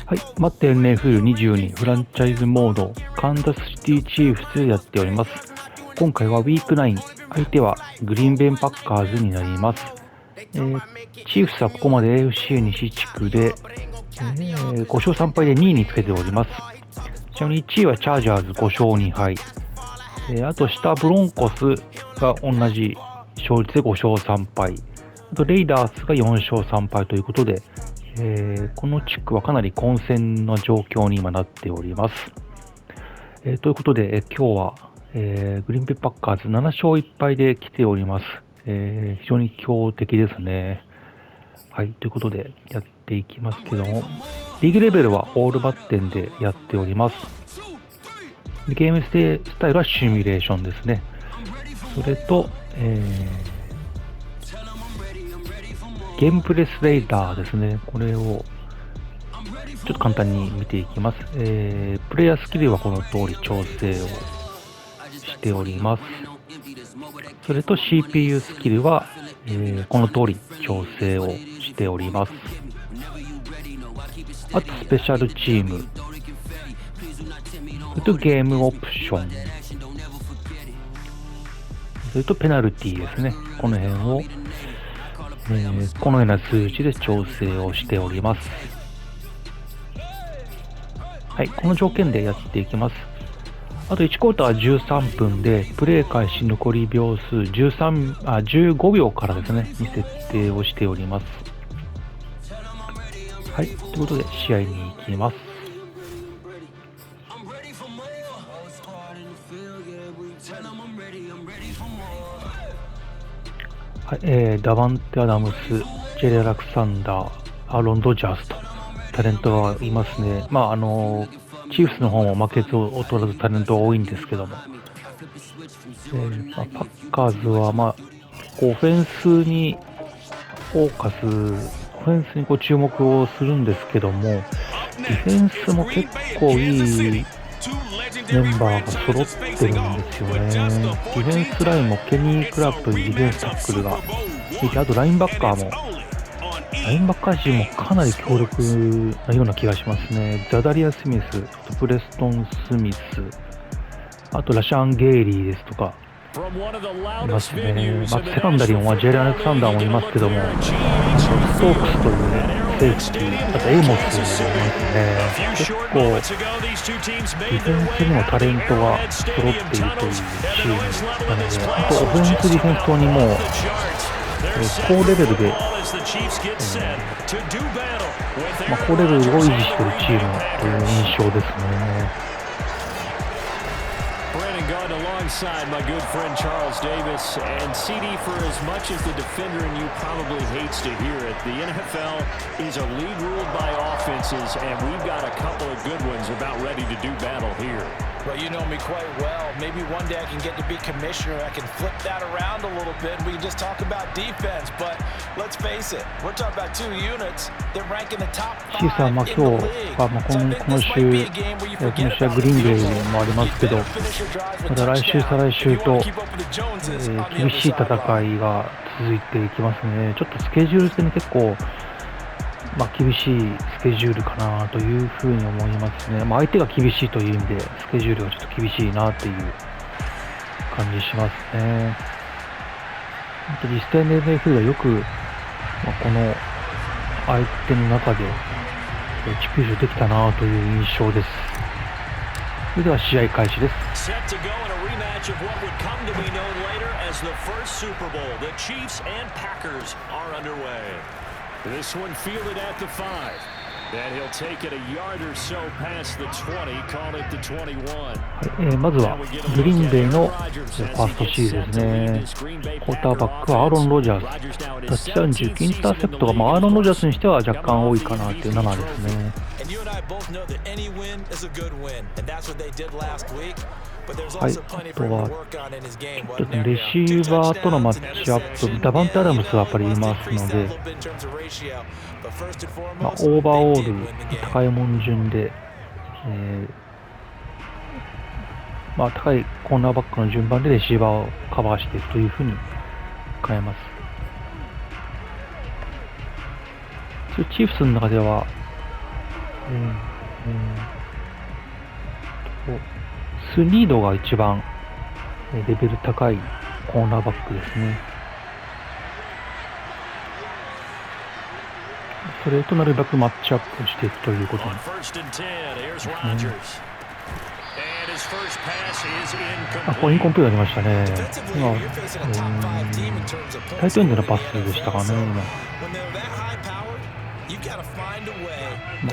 はい、マッデンNFL22 フランチャイズモードカンザスシティチーフスでやっております。今回は Week9、相手はグリーンベイパッカーズになります。チーフスはここまで AFC 西地区で、5勝3敗で2位につけております。ちなみに1位はチャージャーズ5勝2敗。あと下ブロンコスが同じ勝率で5勝3敗。あとレイダースが4勝3敗ということで、この地区はかなり混戦の状況に今なっております。ということで、今日は、グリーンベイパッカーズ7勝1敗で来ております。非常に強敵ですね。はい、ということでやっていきますけども、リーグレベルはオールバッテンでやっております。ゲームスタイルはシミュレーションですね。それと、ゲームプレスレーダーですね。これをちょっと簡単に見ていきます。プレイヤースキルはこの通り調整をしております。それと CPU スキルは、この通り調整をしております。あとスペシャルチーム、それとゲームオプション、それとペナルティですね。この辺を、このような数値で調整をしております。はい、この条件でやっていきます。あと1クォーター13分で、プレイ開始残り秒数15秒からですね、に設定をしております。はい、ということで試合に行きます。はい、ダバンテ・アダムス、ジェレ・アレクサンダー、アーロン・ドジャースとタレントがいますね。チーフスの方も負けず劣らずタレントが多いんですけども、パッカーズは、オフェンスにフォーカス、オフェンスに注目をするんですけども、ディフェンスも結構いいメンバーが揃ってるんですよね。ディフェンスラインもケニー・クラークというディフェンスタックルがいて、あとラインバッカー陣もかなり強力なような気がしますね。ザダリア・スミス、あとプレストン・スミス、あとラシャン・ゲイリーですとかいますね。セカンダリーもジェレ・アレクサンダーもいますけども、ストークスというセーフティー、あとエイモスもいますね。結構ディフェンスにもタレントが揃っているというチームなので、あとオフェンスディフェンス等にも高レベルで、高レベルを維持しているチームという印象ですね。Alongside my good friend Charles Davis, and CD, for as much as the defender in you probably hates to hear it, the NFL is a league ruled by offenses, and we've got a couple of good ones about ready to do battle here. Well, you know me quite well. Maybe one day I can get to be commissioner. I can flip that around a little bit. We can just talk about defense, but let's face it, we're talking about two units. They're ranking the top シーサー、今日はこの週はグリーンベイもありますけど、また来週再来週と、厳しい戦いが続いていきますね。ちょっとスケジュール的に結構、厳しいスケジュールかなというふうに思いますね。相手が厳しいという意味でスケジュールがちょっと厳しいなという感じしますね。本当に実際の NFL はよく、この相手の中で地球上できたなという印象です。それでは試合開始です。This one fielded at the 5. Then he'll take it a yard or so past the 20, call it the 21. まずはグリーンベイのファーストシーズですね。クォーターバックはアーロン・ロジャーズ。タッチダウン19、インターセプトがアーロン・ロジャーズにしては若干多いかなという7ですね。はい、あとはちょっとレシーバーとのマッチアップ、ダバンテ・アダムスはやっぱりいますので、オーバーオール高いもん順で、高いコーナーバックの順番でレシーバーをカバーしていくというふうに変えます。チーフスの中ではスニードが一番レベル高いコーナーバックですね。それとなるべくマッチアップしていくということですね。これインコンプレートありましたね。今、タイトエンドのパスでしたかね、今。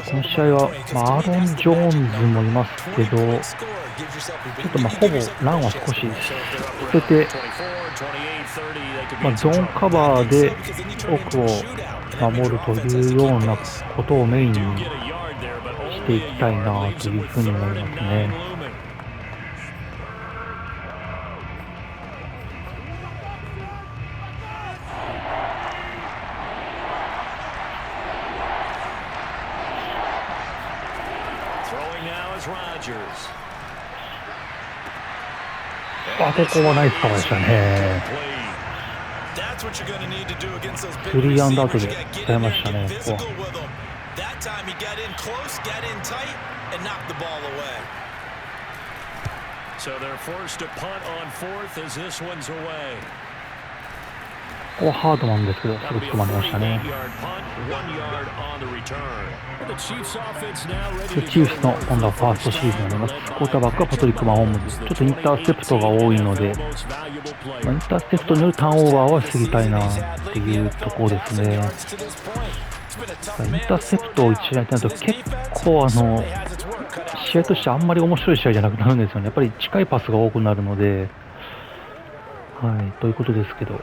この試合は、アーロン・ジョーンズもいますけど、ちょっとほぼランは少し捨てて、ゾーンカバーで奥を守るというようなことをメインにしていきたいなというふうに思いますね。ここはナイスカバーでしたね。3アンダートで使いましたね、ここは。ここはハードなんですけど、すぐ捕まりましたね。チーフスの今度はファーストシーズンになります。クォーターバックはパトリック・マホームズ。ちょっとインターセプトが多いので、インターセプトによるターンオーバーは防ぎたいなっていうところですね。インターセプトを1試合になると結構試合としてあんまり面白い試合じゃなくなるんですよね。やっぱり近いパスが多くなるので、ということですけど、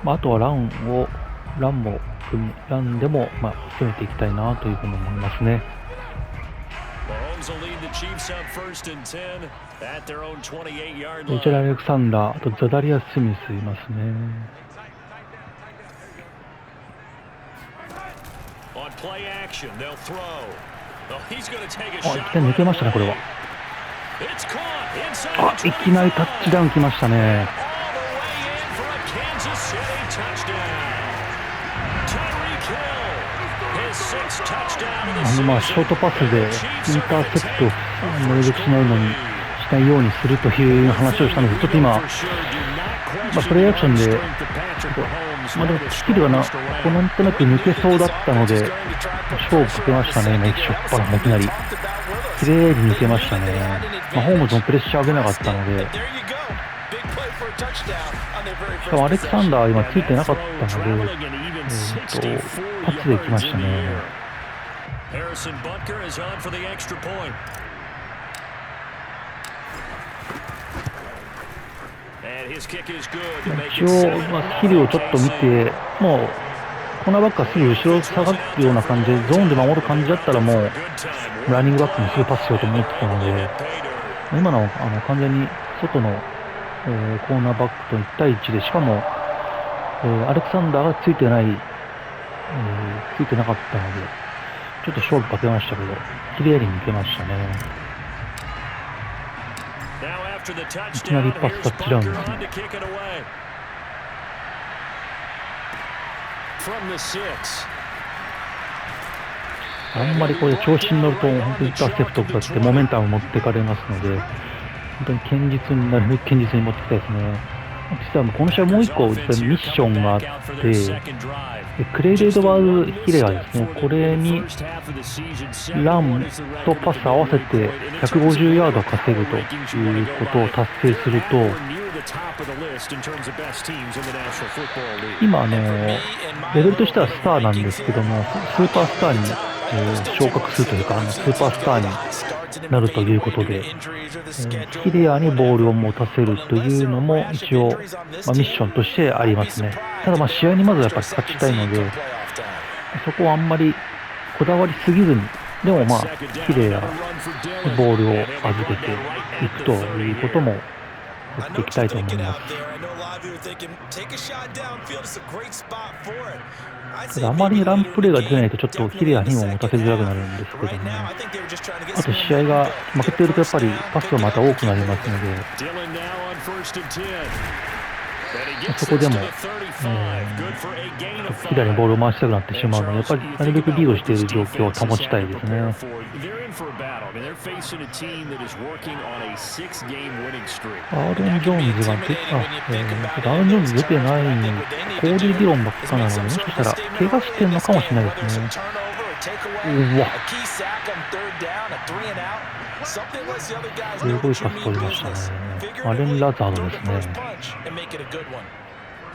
あとはランでも、攻めていきたいなというふうに思いますね。ジェラ・アレクサンダー、あとザダリア・スミスいますね。いきなり抜けましたね、これは。いきなりタッチダウンきましたね。ショートパスでインターセプトをなるべくしないようにするという話をしたんですけど、ちょっと今、プレイアクションで、でもスキルがなんとなく抜けそうだったので、勝負かけましたね、今、しょっぱらいきなり。綺麗に抜けましたね。ホームズもプレッシャー上げなかったので、しかもアレクサンダーは今ついてなかったので、パスで来ましたね。一応、スキルをちょっと見て、もうコーナーバックがすぐ後ろ下がるような感じで、ゾーンで守る感じだったらもうランニングバックにすぐパスしようと思ってたので、今の完全に外のコーナーバックと1対1で、しかも、アレクサンダーがついてなかったので、ちょっと勝負かけましたけど、綺麗に抜けましたね。いきなりパスタッチダウンですね。あんまりこれ調子に乗ると本当にインターセプトとかってモメンタム持ってかれますので、本当になるべく堅実に持っていきたいですね。実はこの試合もう一個ミッションがあって、クレイ・レイドバーズ・ヒレがですね、これにランとパス合わせて150ヤード稼ぐということを達成すると、今レベルとしてはスターなんですけども、スーパースターに昇格するというか、スーパースターになるということで、キリアにボールを持たせるというのも一応、ミッションとしてありますね。ただ試合にまずやっぱり勝ちたいので、そこはあんまりこだわりすぎずに、でもキリアにボールを預けていくということもやっていきたいと思います。ただあまりランプレーが出ないとちょっとキリアにも持たせづらくなるんですけどね。あと試合が負けているとやっぱりパスがまた多くなりますので、そこでも、左にボールを回したくなってしまうので、やっぱりなるべくリードしている状況を保ちたいですね。アーロン・ジョーンズがアーロン・ジョーンズ出てないのに、交流議論ばっかなので、もしかしたら怪我してるのかもしれないですね。うわ、すごいパス取りましたね。アレン・ラザードですね。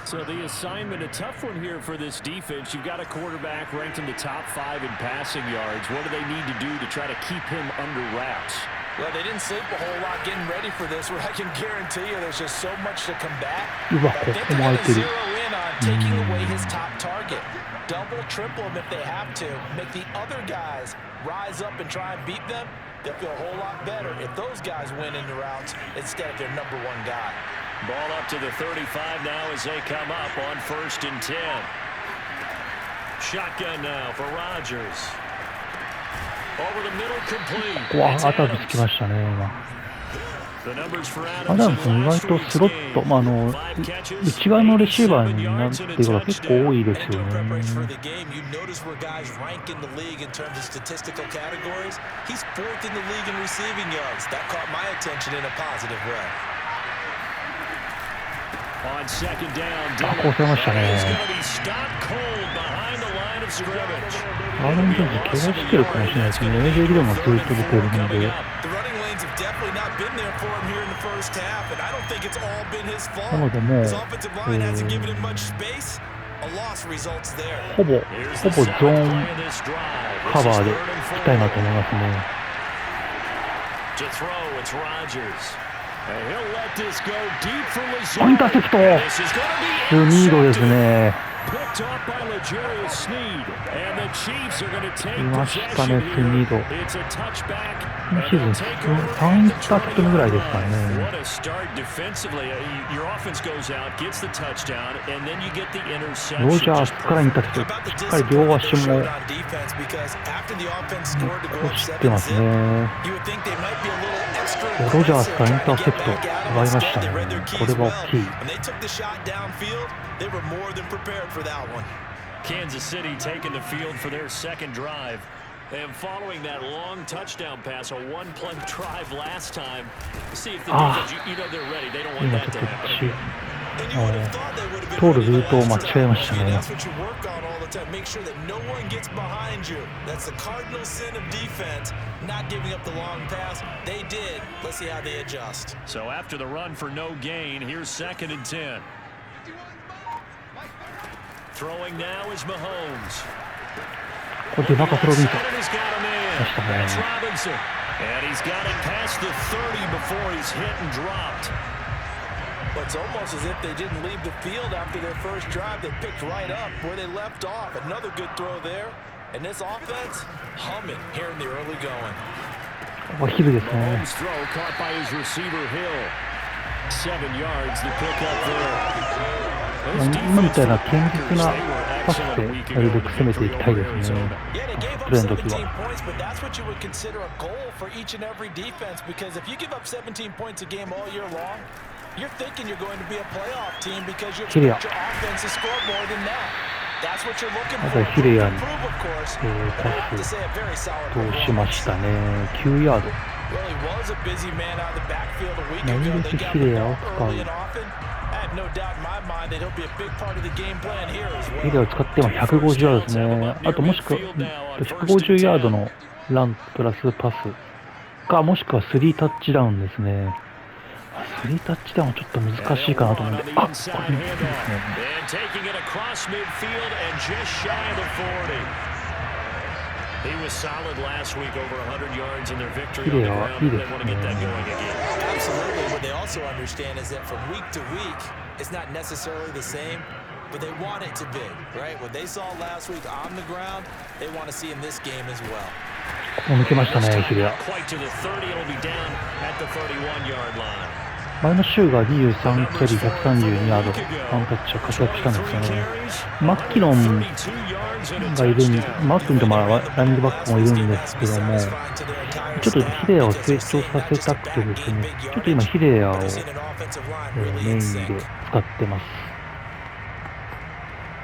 So the assignment, a tough one here for this defense. You've got a quarterback ranked in the top 5 in passing yards. What do they need to do to try to keep him under wraps? Well, they didn't sleep a whole lot getting ready for this, but I can guarantee you there's just so much to combat. I think they're going to zero in on taking away his top target. Double, triple him if they have to. Make the other guys rise up and try and beat them. They'll feel a whole lot better if those guys win in the routes instead of their number one guy. Ball up to the 35 now as they come up on 1st and 10. Shotgun now for Rodgers. Over the middle complete. わあ、アダムス来ましたね、今。アダムス意外とスロット、内側のレシーバーになっていることが結構多いですよね。あ、こうされましたね。アーロン・ジョーンズ怪我してるかもしれないですね。AJ 理論がずっと出てるので。なのでもう、ほぼゾーンカバーでいきたいなと思いますね。インターセプト、スニードですね。いましたね、スニード。今シーズン3インターセプトぐらいですからね。ロジャースからインターセプト、しっかり両足も知ってますね。ロジャースからインターセプト奪いましたね。これは大きい。Kansas City taking the field for their second drive. And following that long touchdown pass, a one-play drive last time. See if the defense, you know they're ready. They don't want that to happen. 通るルートを間違えましたね。Make sure that no one gets behind you. That's the cardinal sin of defense, not giving up the long pass. They did. Let's see how they adjust. So after the run for no gain, here's 2nd and 10. Throwing now is Mahomes. これでマカスロビンソン。And he's got it past the 30 before he's hit and dropped. It's almost as if they didn't leave the field after their first drive. They picked right up where they left off. Another good throw there. And this offense, humming here in the early going. お昼ですね。Throw caught by his receiver Hill. 7 yards the pick up there. 今みたいな堅実なパスでなるべく攻めていきたいですね。プレーの時は。ヒレア。またヒレアに、パス通しましたね。9ヤード。何でヒレアを使う。ヒレアを使っても150ヤードですね。あともしくは150ヤードのランプラスパスか、もしくは3タッチダウンですね。3タッチダウンはちょっと難しいかなと思うんで、これいいですね。He was solid last week, over 100 yards in their victory. They want to get that going again. Absolutely. What they also understand is that from week to week, it's not necessarily the same, but they want it to be, right? What they saw last week on the ground, they want to see in this game as well. 抜けましたね、ヒレア。Quite to the 30, it'll be down at the 31-yard line. 前の週が23キャリー132ヤード、ワンタッチが活躍したんですよね。マッキノンがいるんで、マックンとランニングバックもいるんですけども、ちょっとヒレアを成長させたくてですね、ちょっと今ヒレアを、メインで使ってます。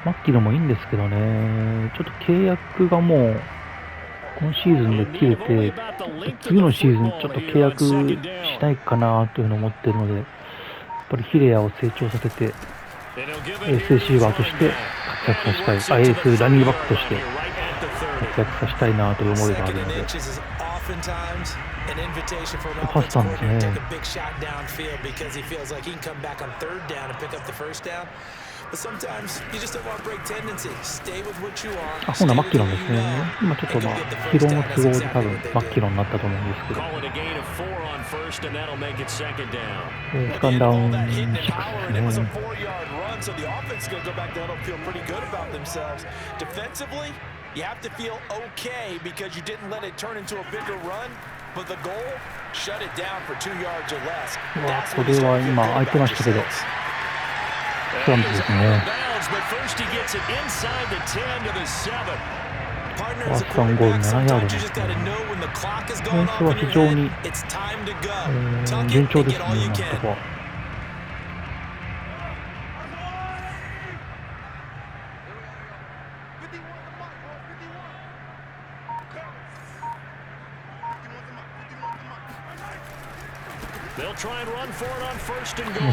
マッキノンもいいんですけどね、ちょっと契約がもう、今シーズンで切れて、次のシーズンちょっと契約しないかなというふうに思っているので、やっぱりヒレアを成長させて、エースレシーバーとして活躍させたい、エースランニングバックとして活躍させたいなという思いがあるので、パスタンですね。あ、ほなマッキロンですね。今ちょっと疲労の都合で多分マッキロンになったと思うんですけど。セカンドダウン6ですね。You have to feel okay because you didn't let it turn into a bigger run, but the goal, shut it down for 2 yards or less. これは今空いてましたけど、スランプですね。ファーストゴール7ヤードですね。ディフェンスは非常に、順調ですね、今のところ。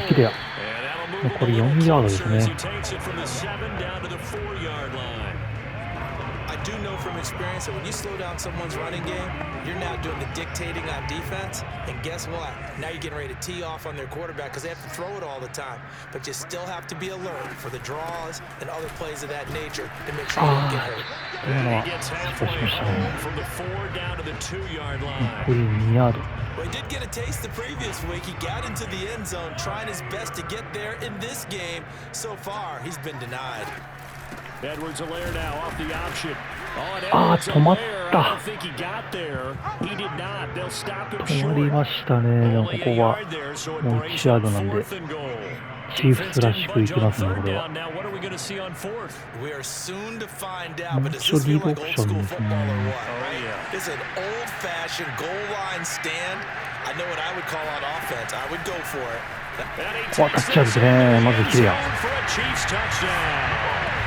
キレア残り4ヤードですね。I do know from experience that when you slow down someone's running game, you're now doing the dictating on defense. And guess what? Now you're getting ready to tee off on their quarterback because they have to throw it all the time. But you still have to be alert for the draws and other plays of that nature to make sure you don't get hurt. And he gets halfway home from the 4 down to the 2-yard line. Well, he did get a taste the previous week. He got into the end zone trying his best to get there in this game. So far, he's been denied. Edwards-Helaire now off the option. 止まった。止まりましたね。でもここはもう1ヤードなんで、チーフスらしくいきますね、これは。もう一度リードオプションですね。タッチアウトですね。まずヒレア。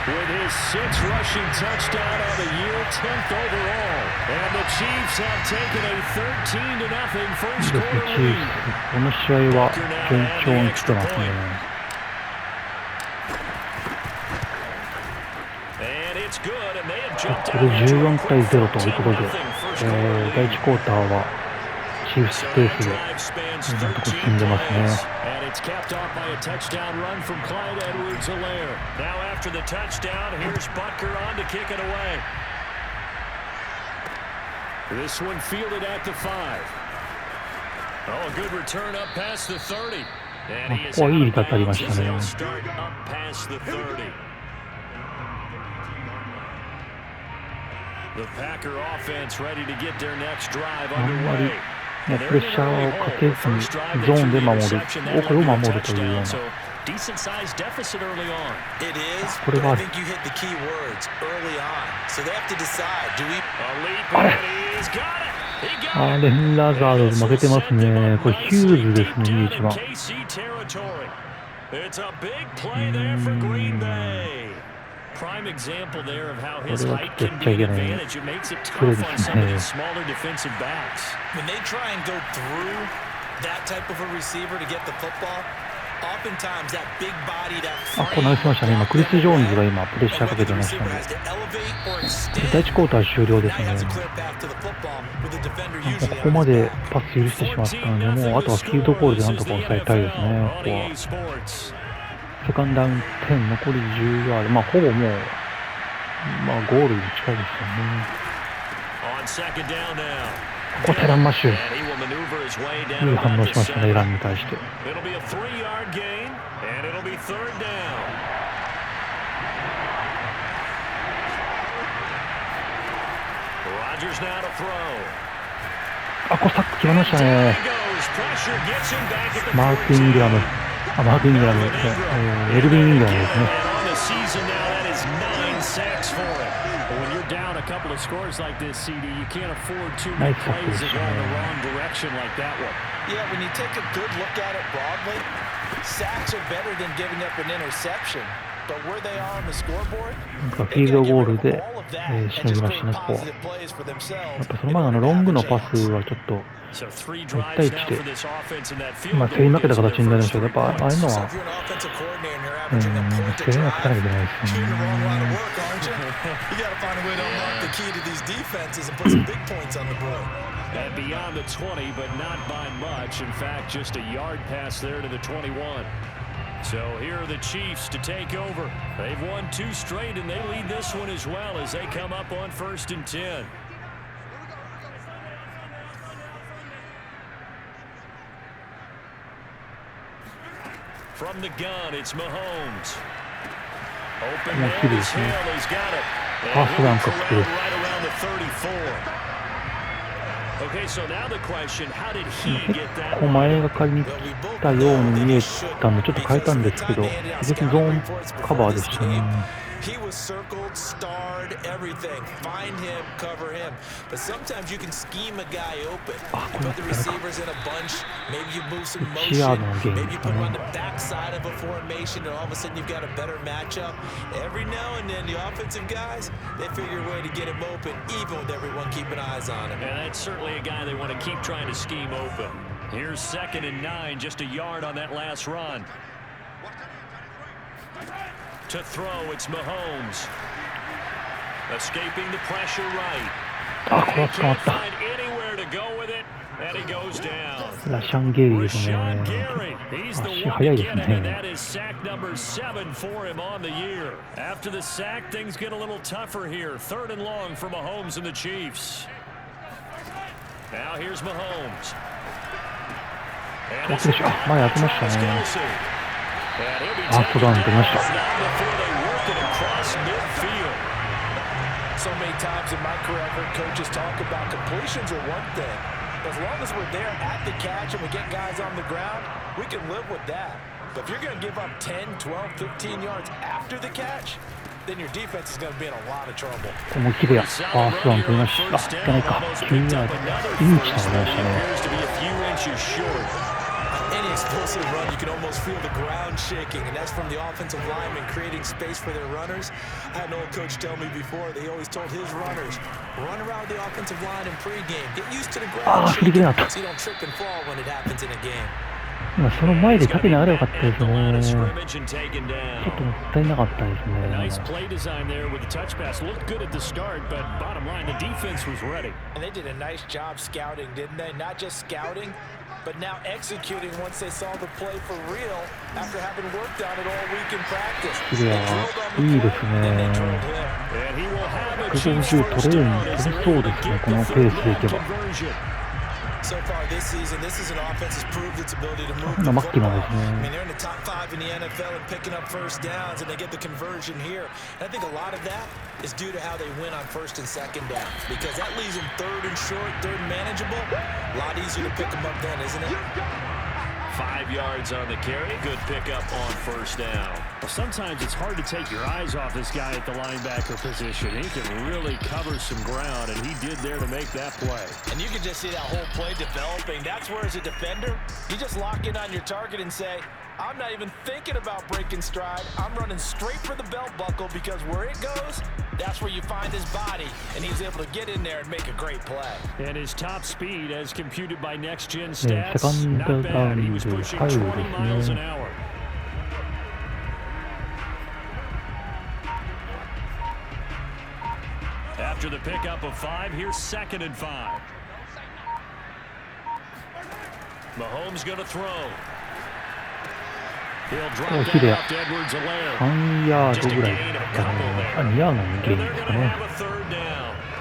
With his 6th rushing touchdown on the year, 10th overall. And the Chiefs have taken a 13-0 first quarter lead. この試合は順調に来てますね。これ14対0ということで、第1クォーターはチーフスペースでなんとか進んでますね。It's capped off by a touchdown run from Clyde Edwards-Helaire. Now after the touchdown, here's Butker on to kick it away. This one fielded at the 5. Oh, a good return up past the 30. And he is out of bounds as they'll start up past the 30. The Packer offense ready to get their next drive underway. もうプレッシャーをかけずにゾーンで守る、奥を守るというような。これがある。レンラザード負けてますね。これヒューズですね、21番。Prime example there of how こ his れは height ちょっ can と be やっちゃいけ an ない advantage. It makes it プレー tough で on す some of ね。 these smaller defensive backs. When they try and go through that type of a receiver to get the football, oftentimes that big body, that こう投げてましたね。今クリス・ジョーンズが今プレッシャーかけてましたね。第1クォーター終了ですね。ここまでパス許してしまったので、もうあとはフィールドゴールでなんとか抑えたいですね。ここはセカンドダウン10、残り10ヤード、ほぼもうゴールに近いですよね。ここテランマッシュ、いい反応しましたね、イランに対して。これサック決まりましたね。マーク・イングラム、マーク・イングラム、エルビン・イングラムですね。ナイスパスでしたね。Yeah, when you take a good look at it broadly, sacks are better than giving up an interception. But where they are on the scoreboard, フィールドゴールで、しのぎましたね、ここは。やっぱその前のロングのパスはちょっと1対1で、競り負けた形になるんですけど、やっぱああいうのは、競り負けたらいけないですね。And beyond the 20, but not by much. In fact, just a yard pass there to the 21. So here are the Chiefs to take over. They've won 2 straight, and they lead this one as well as they come up on 1st and 10. From the gun, it's Mahomes. Open man is Hill. He's got it. And he'll be right around the 34. Okay, so now the question, how did he get that? こう前がかりに来たように見えたんで、ちょっと変えたんですけど、別にゾーンカバーでしたね。He was circled, starred, everything. Find him, cover him. But sometimes you can scheme a guy open. You put the receivers in a bunch. Maybe you move some motion. Maybe you put him on the backside of a formation, and all of a sudden you've got a better matchup. Every now and then, the offensive guys, they figure a way to get him open, even with everyone keeping eyes on him. And that's certainly a guy they want to keep trying to scheme open. Here's 2nd and 9, just a yard on that last run. To throw, it's Mahomes. Escaping the pressure right. He can't find anywhere to go with it, and he goes down. Rashan Garyですね。Rashan Gary, he's the one to get it, and that is sack number 7 for him on the year. After the sack, things get a little tougher here. 3rd and long for Mahomes and the Chiefs. Now here's Mahomes. And it's So many times in my career, I've heard coaches talk about completions are one thing. As long as we're there at the catch and we get guys on the ground, we can live with that. But if you're going to give up 10, 12, 15 yards after the catch, then your defense is going to be in a lot of trouble. 思い切りファーストダウン取りました。いけないか。9ヤード。いい位置になりましたね。Any explosive run, you can almost feel the ground shaking, and that's from the offensive linemen creating space for their runners. I had an old coach tell me before, they always told his runners, run around the offensive line in pregame. Get used to the ground shaking so you don't trip and fall when it happens in a game. その前で縦にあればよかったですね。ちょっともったいなかったですね。Nice play design there with the touch pass. Looked good at the start, but bottom line, the defense was ready. And they did a nice job scouting, didn't they? Not just scouting, but now executing once they saw the play for real after having worked on it all week in practice. いいですね。150取れるん取れそうですね。このペースでいけば。So far this season, this is an offense that's proved its ability to move the football. I mean, they're in the top 5 in the NFL and picking up first downs, and they get the conversion here. And I think a lot of that is due to how they win on 1st and 2nd down, because that leaves them 3rd and short, 3rd and manageable. A lot easier to pick them up then, isn't it? 5 yards on the carry. Good pickup on 1st down. Well, sometimes it's hard to take your eyes off this guy at the linebacker position. He can really cover some ground, and he did there to make that play. And you can just see that whole play developing. That's where, as a defender, you just lock in on your target and say, I'm not even thinking about breaking stride. I'm running straight for the belt buckle, because where it goes, that's where you find his body, and he's able to get in there and make a great play. And his top speed, as computed by Next Gen Stats, not bad. He was pushing 20 miles an hour. After the pickup of 5, here's 2nd and 5. Mahomes going to throw. He'll drop that off to Edwards-Helaire. 3ヤードぐらいだったので、2ヤードのゲインですかね。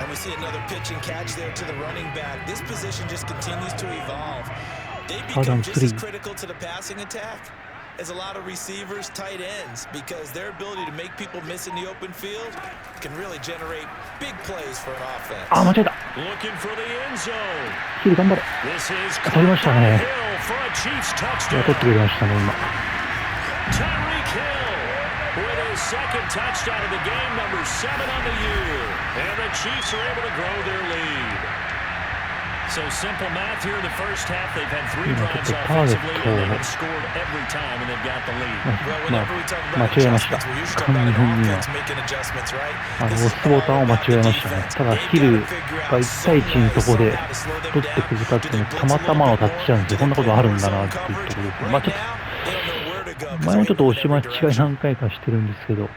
And we see another pitch and catch there to the running back. This position just continues to evolve. They become just as critical to the passing attack is a lot of receivers, tight ends, because their ability to make people miss in the open field can really generate big plays for an offense. あ、間違えた。 Looking for the end zone. ヒル頑張れ。 This is 取りましたね。 Hill for a Chiefs いや、 touchdown. 取ってくれましたね、今。 Tyreek Hill with his second touchdown of the game, number 7 on the year. And the Chiefs are able to grow their lead. So simple math here in the first half. They've had 3 drives offensively, and they have scored every time, and they've got the lead. Well, whenever we talk about adjustments, we're usually talking about an offense making adjustments, right? 押すボタンを間違えましたね。ただ、ヒルが1対1のところで取ってくるかっていうのはたまたまのタッチなんで、こんなことあるんだなっていうところですね。まあちょっと、前もちょっと押し間違い何回かしてるんですけど、ちょっ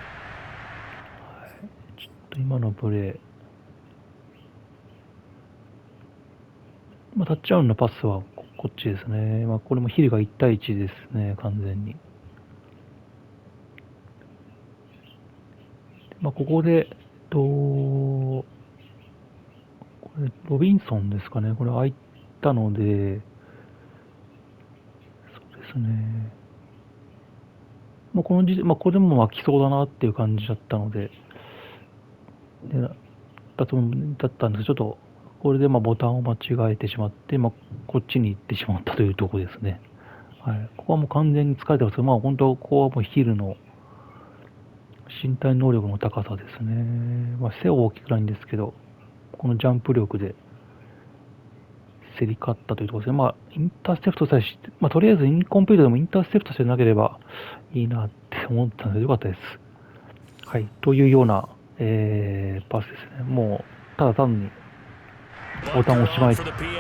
と今のプレー、まあ、タッチアウトのパスはこっちですね。まあ、これもヒルが1対1ですね、完全に。まあ、ここで、これロビンソンですかね。これ空いたので、そうですね。まあ、これでも来そうだなっていう感じだったので、だったんですけど、ちょっと、これでボタンを間違えてしまって、こっちに行ってしまったというところですね。はい、ここはもう完全に疲れてますけど、本当、ここはもうヒルの身体能力の高さですね。背は大きくないんですけど、このジャンプ力で競り勝ったというところですね。インターセプトさえして、とりあえずインコンプリートでもインターセプトしてなければいいなって思ったのでよかったです。はい、というような、パスですね。もう、ただ単に、ボタンを間違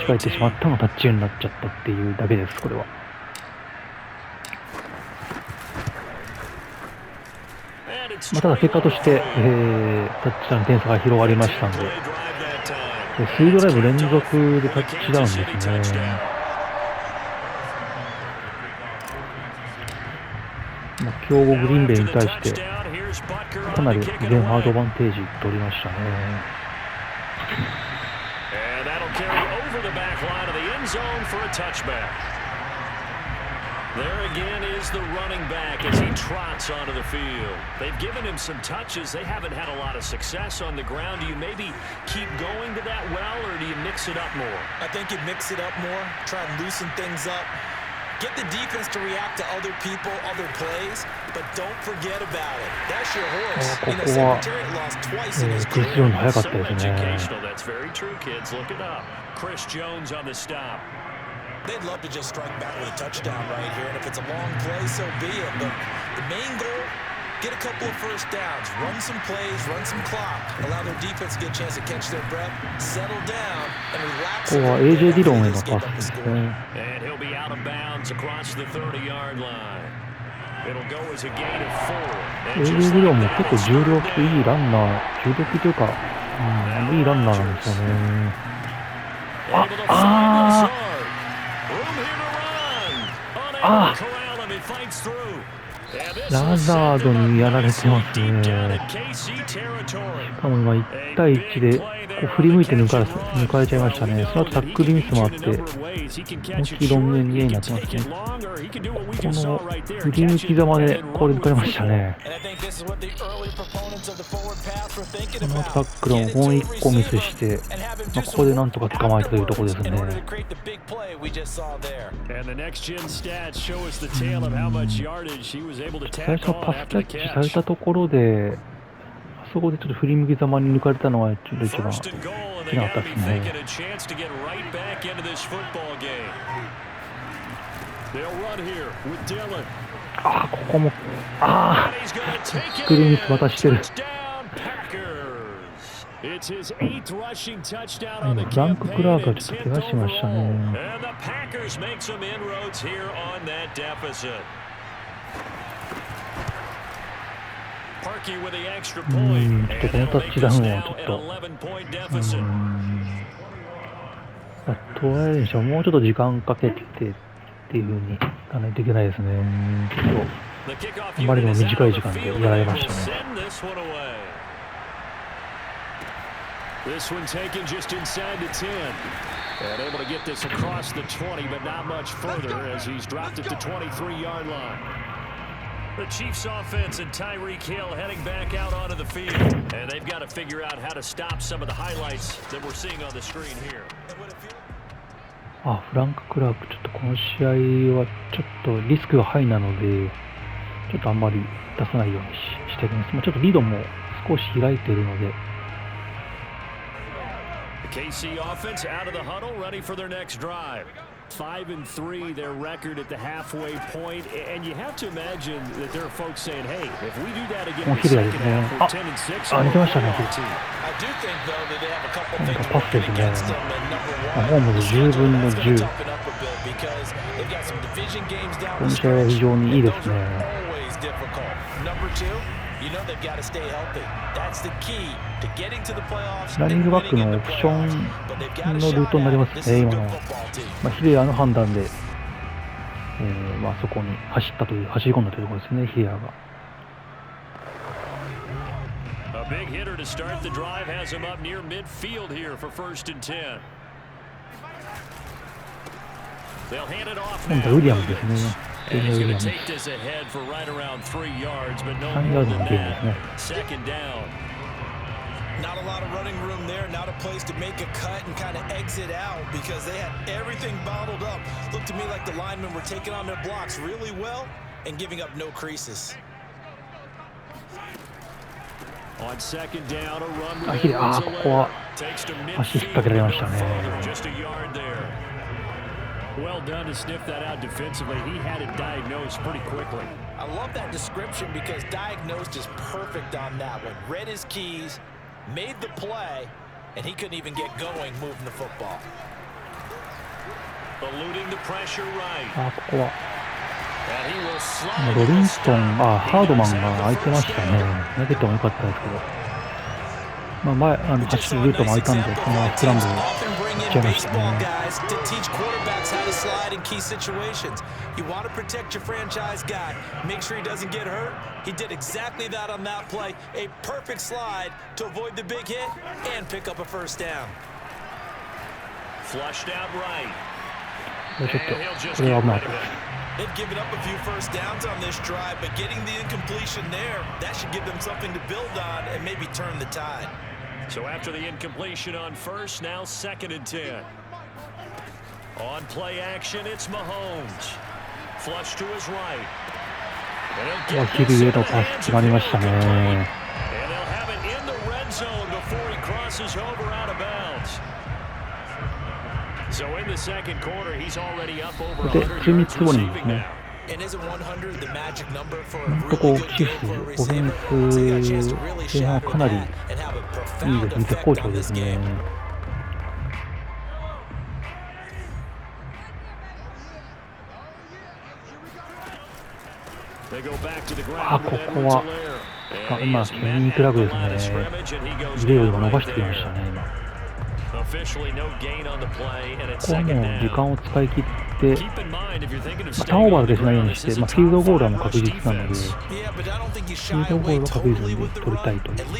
えてしまったのがタッチになっちゃったっていうだけです、これは。ただ結果として、タッチダウン点差が広がりましたので、3ドライブ連続でタッチダウンですね。強豪グリーンベイに対してかなり前半アドバンテージ取りましたね。Carry over the back line of the end zone for a touchback. There again is the running back as he trots onto the field. They've given him some touches. They haven't had a lot of success on the ground. Do you maybe keep going to that well, or do you mix it up more? I think you mix it up more, try and loosen things up. Get the defense to react to other people, other plays, but don't forget about it. That's your horse. You know, Secretariat lost twice in his career. So educational. That's very true, kids. Look it up. Chris Jones on the stop. They'd love to just strike back with a touchdown right here, and if it's a long play, so be it. But the main goal, get a couple of first downs, run some plays, run some clock, allow their defense to get a chance to catch their breath, settle down, and relax. ここは AJ 理論へのパスですね。And he'll be out of bounds across the 30-yard line. It'll go as a gain of 4. AJ 理論も結構重量級いいランナー、重量級というか、いいランナーなんですよね。ラザードにやられてますね。しかも今1対1で振り向いて抜かれちゃいましたね。その後タックルミスもあって、大きいロングエンゲーになってますね。この振り抜きざまでこれ抜かれましたね。このタックルももう1個ミスして、ここでなんとか捕まえたというところですね。最初のパスキャッチされたところで、あそこでちょっと振り向きざまに抜かれたのはちょっと一番いけなかったですね。ここも、スクリーンミスまたしてる。フランク・クラークがちょっと怪我しましたね。ちょっとこのタッチダウンはちょっと、とりあえずもうちょっと時間かけてっていう風にいかないといけないですね。ちょっとあまりにも短い時間でやられましたね。This one taken just inside the 10. And able to get this across the 20, but not much further as he's dropped at the 23-yard line. The Chiefs offense and Tyreek Hill heading back out onto the field. And they've got to figure out how to stop some of the highlights that we're seeing on the screen here. フランク・クラーク、ちょっとこの試合はちょっとリスクがハイなので、ちょっとあんまり出さないようにしてるんです。ちょっとリードも少し開いているので。The KC offense out of the huddle, ready for their next drive. 5-3, their record at the halfway point, and you have to imagine that there are folks saying, "Hey, if we do that again in the second half, we're 10-6." 似てましたね。パスですね。ホームズ10分の10。この試合は非常にいいですね。ランニングバックのオプションのルートになりますね、今のは。ヒデアの判断で、そこに走り込んだというところですね、ヒデアが。A big hitter to start the drive has him up near midfield here for 1st and 10. They'll hand it off now. ウィリアムですね。And he's going to take this ahead for right around 3 yards, but no more than that. 2nd down. Not a lot of running room there, not a place to make a cut and kind of exit out because they had everything bottled up. Looked to me like the linemen were taking on their blocks really well and giving up no creases. On 2nd down, a run. ここは足引っ掛けられましたね。Just a yard there. Well done to sniff that out defensively. He had it diagnosed pretty quickly. I love that description because diagnosed is perfect on that one. Read his keys, made the play, and he couldn't even get going moving the football. Eluding the pressure right. ここはロビントン、ハードマンが空いてましたね。投げてもよかったですけど。走るルートも空いたんで、このスクランブルしちゃいましたね。Slide in key situations. You want to protect your franchise guy. Make sure he doesn't get hurt. He did exactly that on that play. A perfect slide to avoid the big hit and pick up a 1st down. Flushed out right. They've given up a few 1st downs on this drive, but getting the incompletion there, that should give them something to build on and maybe turn the tide. So after the incompletion on 1st, now 2nd and 10. On play action, it's Mahomes. Flush to his right. And they'll have it in the red zone before he crosses over out of bounds. So in the 2nd quarter, he's already up over 100 yards receiving now. And isn't 100 the magic number for a ここ really チ good ー game フス、オフ for a ェン receiver? ス前半かなりいいですね、絶好調ですね。ここは今、ケニー・クラブですね。腕を今伸ばしてきましたね、今。ここはもう時間を使い切って、ターンオーバーだけしないようにして、フィールドゴールはもう確実なので、フィールドゴールは確実に取りたいというところ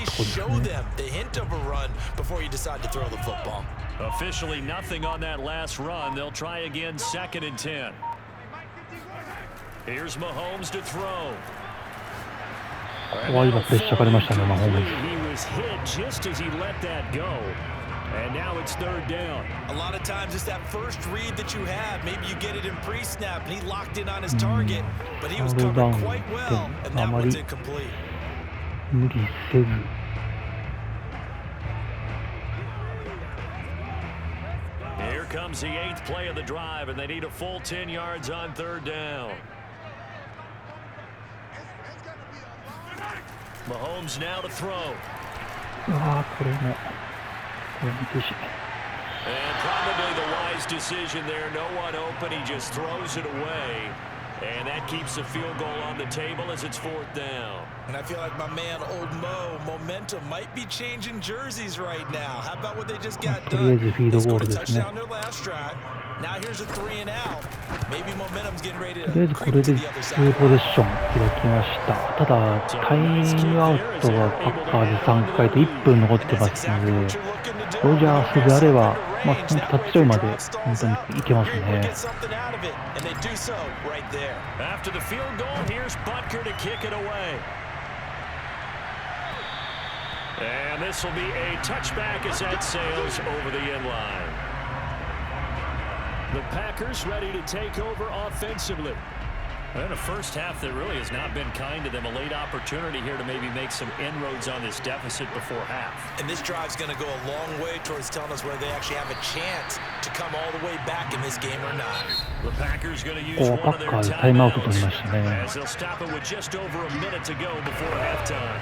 ですね。Officially nothing on that last run. They'll try again 2nd and 10. Here's Mahomes to throw. ここは今プレッシャーかかりましたね、マホームズ。 He was hit just as he let that go. And now it's 3rd down. A lot of times it's that first read that you have. Maybe you get it in pre-snap and he locked in on his target, but he was covered quite well, and that one's incomplete. 無理せず。Here comes the 8th play of the drive, and they need a full 10 yards on 3rd down. Mahomes now to throw. これ見てし。 And probably the wise decision there. No one open. He just throws it away. And that keeps the field goal on the table as it's 4th down. And I feel like my man, Old Mo, momentum might be changing jerseys right now. How about what they just got done? They scored a touchdown their last drive. Now here's a 3 and out. Maybe momentum's getting ready to creep to the other side. ポゼッション開きました。ただタイムアウトはパッカーで3回と1分残ってますので、ロジャースであればまあ、タッチラインまで本当にいけますね。And this will be a touchback as that sails over the end line. The Packers ready to take over offensively. In a first half that really has not been kind to them. A late opportunity here to maybe make some inroads on this deficit before half. And this drive's going to go a long way towards telling us whether they actually have a chance to come all the way back in this game or not. The Packers going to use one of their timeouts as they'll stop it with just over a minute to go before halftime.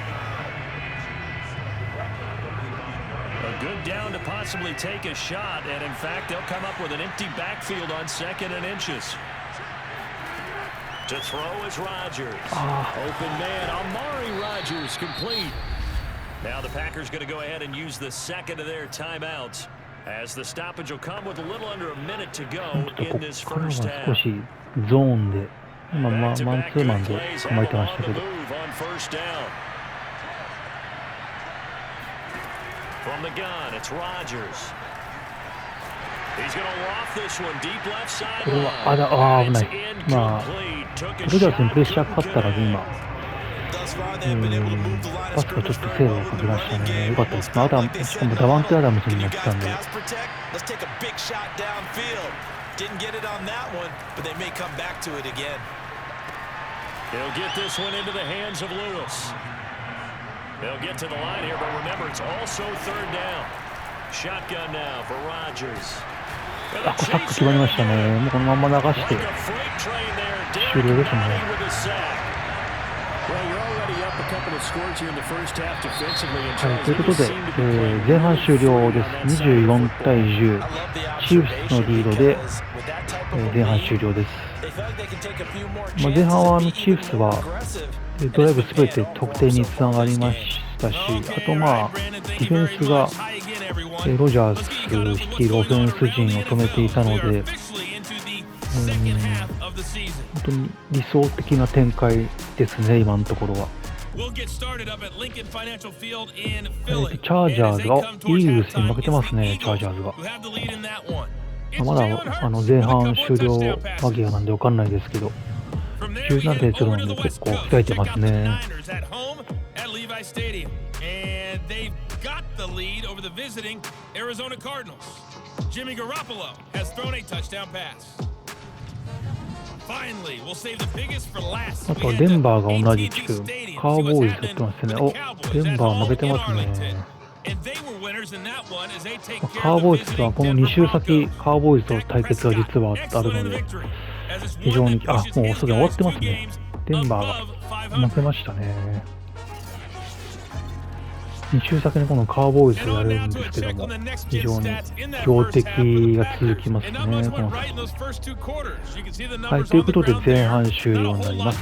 A good down to possibly take a shot, and in fact, they'll come up with an empty backfield on 2nd and inches. To throw is Rodgers. Open man, Amari Rodgers complete. Now the Packers going to go ahead and use the second of their timeouts as the stoppage will come with a little under a minute to go in this first half. 少しゾーンで、今マンツーマンで構えてましたけど。From the gun, it's Rodgers. He's going to loft this one deep left side. これは危ない。まあロジャースにプレッシャーかかったら今パスがちょっと精度をかけましたね。よかったです。まあしかもダバンテ・アダムスになってたんで。Didn't get it on that one, but they may come back to it again. They'll get this one into the hands of Lewis. They'll get to the line here, but remember, it's also third down. Shotgun now for Rodgers. サック決まりましたね。もうこのまま流して終了ですね。はい、ということで、前半終了です。24対10、チーフスのリードで、前半終了です。まあ、前半はチーフスはドライブすべて得点につながりましたし、あとまあディフェンスがロジャース率いるオフェンス陣を止めていたので、本当に理想的な展開ですね、今のところは。チャージャーズがイーグルスに負けてますね、チャージャーズが。まだ前半終了間際なんで分かんないですけど、17対0なんで結構開いてますね。あとはデンバーが同じ地区、カーボーイズやってますね。デンバー負けてますね。カーボーイズはこの2週先、カーボーイズと対決が実はあるので、非常に、もうそれ終わってますね。デンバーが負けましたね。2週先にこのカーボーイズをやるんですけども、非常に強敵が続きますね、この先。はい、ということで前半終了になります。